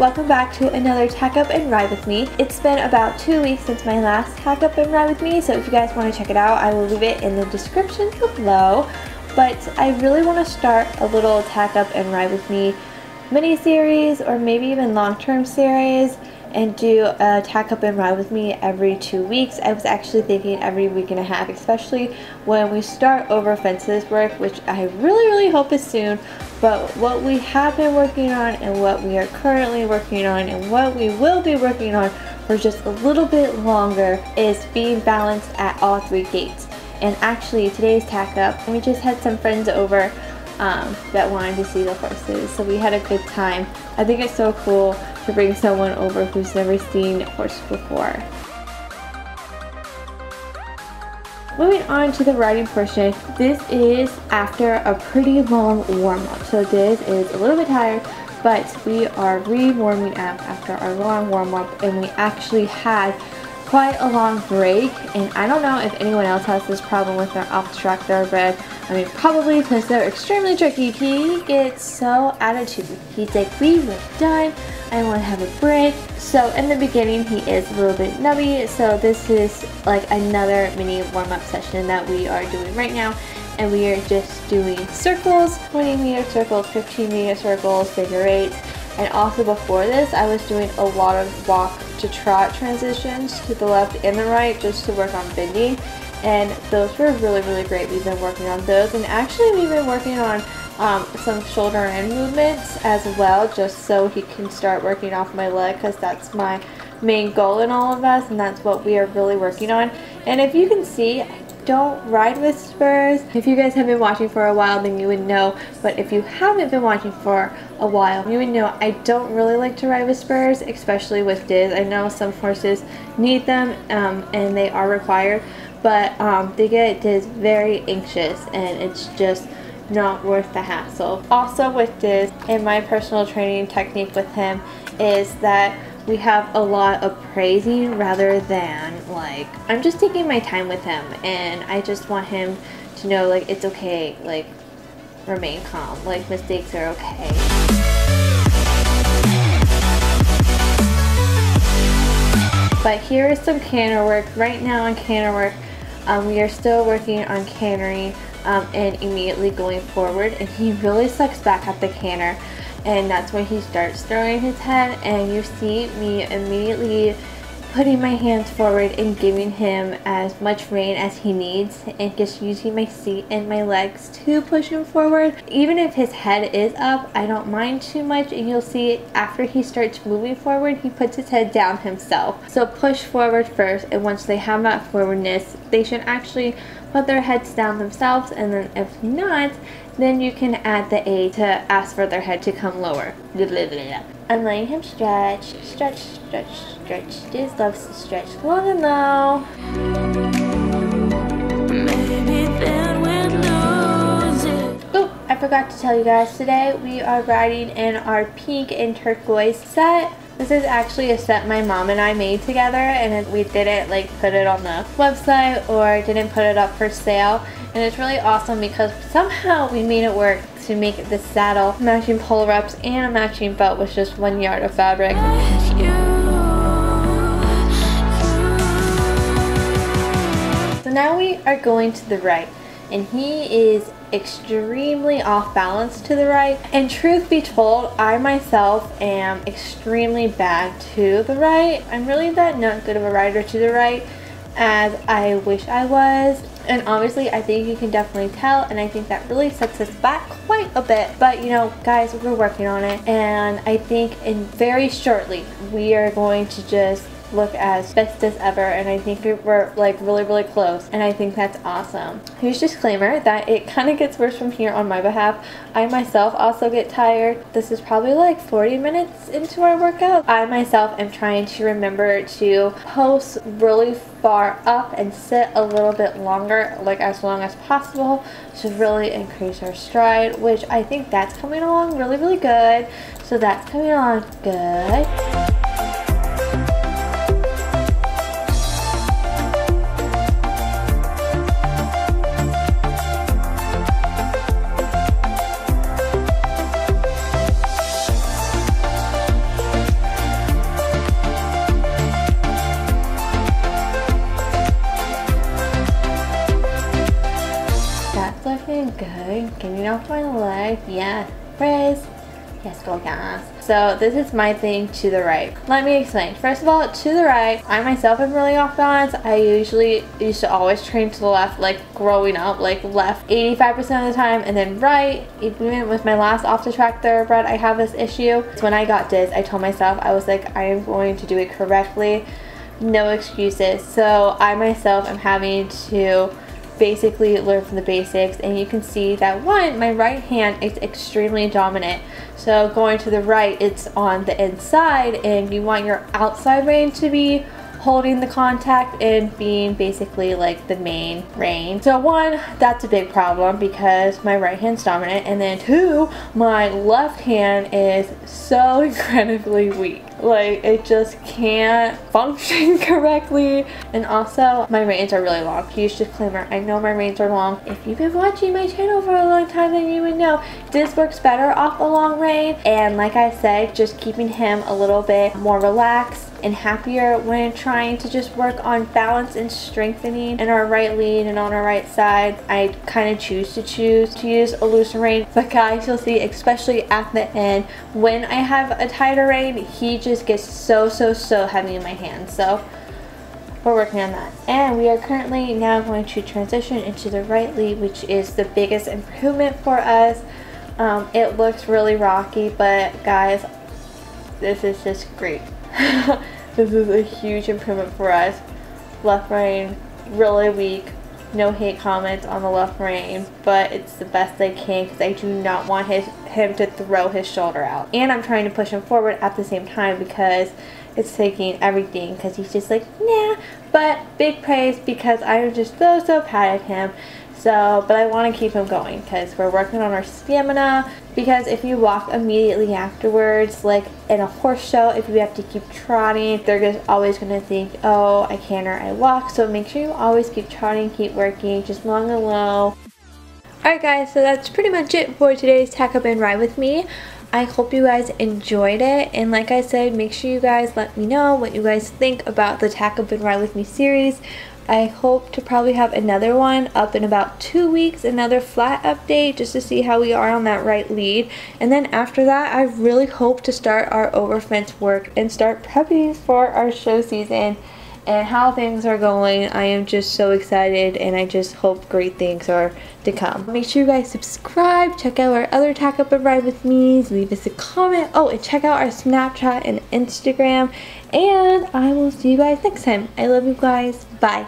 welcome back to another Tack Up and Ride with me. It's been about 2 weeks since my last Tack Up and Ride with me, so if you guys want to check it out, I will leave it in the description below. But I really want to start a little Tack Up and Ride with me mini-series or maybe even long-term series and do a Tack Up and Ride with me every 2 weeks. I was actually thinking every week and a half, especially when we start over fences work, which I really hope is soon. But what we have been working on and what we are currently working on and what we will be working on for just a little bit longer is being balanced at all 3 gates. And actually today's Tack Up, we just had some friends over that wanted to see the horses, so we had a good time. I think it's so cool to bring someone over who's never seen a horse before. Moving on to the riding portion, this is after a pretty long warm-up, so this is a little bit tired, but we are re-warming up after our long warm-up, and we actually had quite a long break. And I don't know if anyone else has this problem with their off-track thoroughbred. I mean, probably because they're extremely tricky. He gets so attitude. He's like, we were done, I want to have a break. So in the beginning he is a little bit nubby, so this is like another mini warm-up session that we are doing right now. And we are just doing circles, 20-meter circles, 15-meter circles, figure eights. And also before this, I was doing a lot of walk to trot transitions to the left and the right just to work on bending. And those were really great. We've been working on those. And actually we've been working on some shoulder end movements as well, just so he can start working off my leg, because that's my main goal in all of us, and that's what we are really working on. And if you can see, don't ride with spurs. If you guys have been watching for a while, then you would know, but if you haven't been watching for a while, you would know I don't really like to ride with spurs, especially with Diz. I know some horses need them and they are required, but they get Diz very anxious and it's just not worth the hassle. Also with Diz, and my personal training technique with him is that we have a lot of praising rather than like, I'm just taking my time with him and I just want him to know like it's okay, like remain calm, like mistakes are okay. But here is some canter work. Right now on canter work, we are still working on cantering and immediately going forward, and he really sucks back at the canter. And that's when he starts throwing his head, and you see me immediately putting my hands forward and giving him as much rein as he needs, and just using my seat and my legs to push him forward. Even if his head is up, I don't mind too much, and you'll see after he starts moving forward, he puts his head down himself. So push forward first, and once they have that forwardness, they should actually put their heads down themselves, and then if not, then you can add the A to ask for their head to come lower. I'm letting him stretch, stretch, stretch, stretch. Diz loves to stretch long and low. Oh, I forgot to tell you guys, today we are riding in our pink and turquoise set. This is actually a set my mom and I made together, and we didn't like put it on the website or didn't put it up for sale. And it's really awesome because somehow we made it work to make this saddle, matching polo wraps, and a matching belt with just 1 yard of fabric. So now we are going to the right, and he is extremely off balance to the right. And truth be told, I myself am extremely bad to the right. I'm really not good of a rider to the right as I wish I was. And obviously I think you can definitely tell, and I think that really sets us back quite a bit. But you know guys, we're working on it, and I think in very shortly we are going to just look as best as ever, and I think we're like really close, and I think that's awesome. Huge disclaimer that it kind of gets worse from here on my behalf. I myself also get tired. This is probably like 40 minutes into our workout. I myself am trying to remember to post really far up and sit a little bit longer, like as long as possible, to really increase our stride, which I think that's coming along really good. So that's coming along good. Doing good. Getting off my leg. Yeah. Praise. Yes, go guys. So this is my thing to the right. Let me explain. First of all, to the right, I myself am really off balance. I usually used to always train to the left, like growing up, like left 85% of the time, and then right. Even with my last off the track thoroughbred, I have this issue. So when I got Diz, I told myself, I was like, I am going to do it correctly. No excuses. So I myself am having to basically learn from the basics, and you can see that one, my right hand is extremely dominant. So going to the right, it's on the inside, and you want your outside rein to be holding the contact and being basically like the main rein. So one, that's a big problem because my right hand's dominant, and then two, my left hand is so incredibly weak. Like, it just can't function correctly. And also, my reins are really long. Huge disclaimer, I know my reins are long. If you've been watching my channel for a long time, then you would know this works better off a long rein. And like I said, just keeping him a little bit more relaxed and happier when trying to just work on balance and strengthening in our right lead and on our right side. I kind of choose to use a looser rein, but guys, you'll see, especially at the end, when I have a tighter rein, he just gets so heavy in my hand. So we're working on that, and we are currently now going to transition into the right lead, which is the biggest improvement for us. It looks really rocky, but guys, this is just great. This is a huge improvement for us. Left rein, really weak. No hate comments on the left rein, but it's the best I can because I do not want him to throw his shoulder out. And I'm trying to push him forward at the same time because it's taking everything, because he's just like, nah. But big praise because I am just so proud of him. So, but I want to keep him going because we're working on our stamina. Because if you walk immediately afterwards, like in a horse show, if you have to keep trotting, they're just always going to think, oh, I can't or I walk. So make sure you always keep trotting, keep working, just long and low. Alright guys, so that's pretty much it for today's Tack Up and Ride with me. I hope you guys enjoyed it, and like I said, make sure you guys let me know what you guys think about the Tack Up and Ride with me series. I hope to probably have another one up in about 2 weeks, another flat update just to see how we are on that right lead. And then after that, I really hope to start our over fence work and start prepping for our show season and how things are going. I am just so excited, and I just hope great things are to come. Make sure you guys subscribe, check out our other Tack Up and Ride with me's, leave us a comment. Oh, and check out our Snapchat and Instagram, and I will see you guys next time. I love you guys. Bye.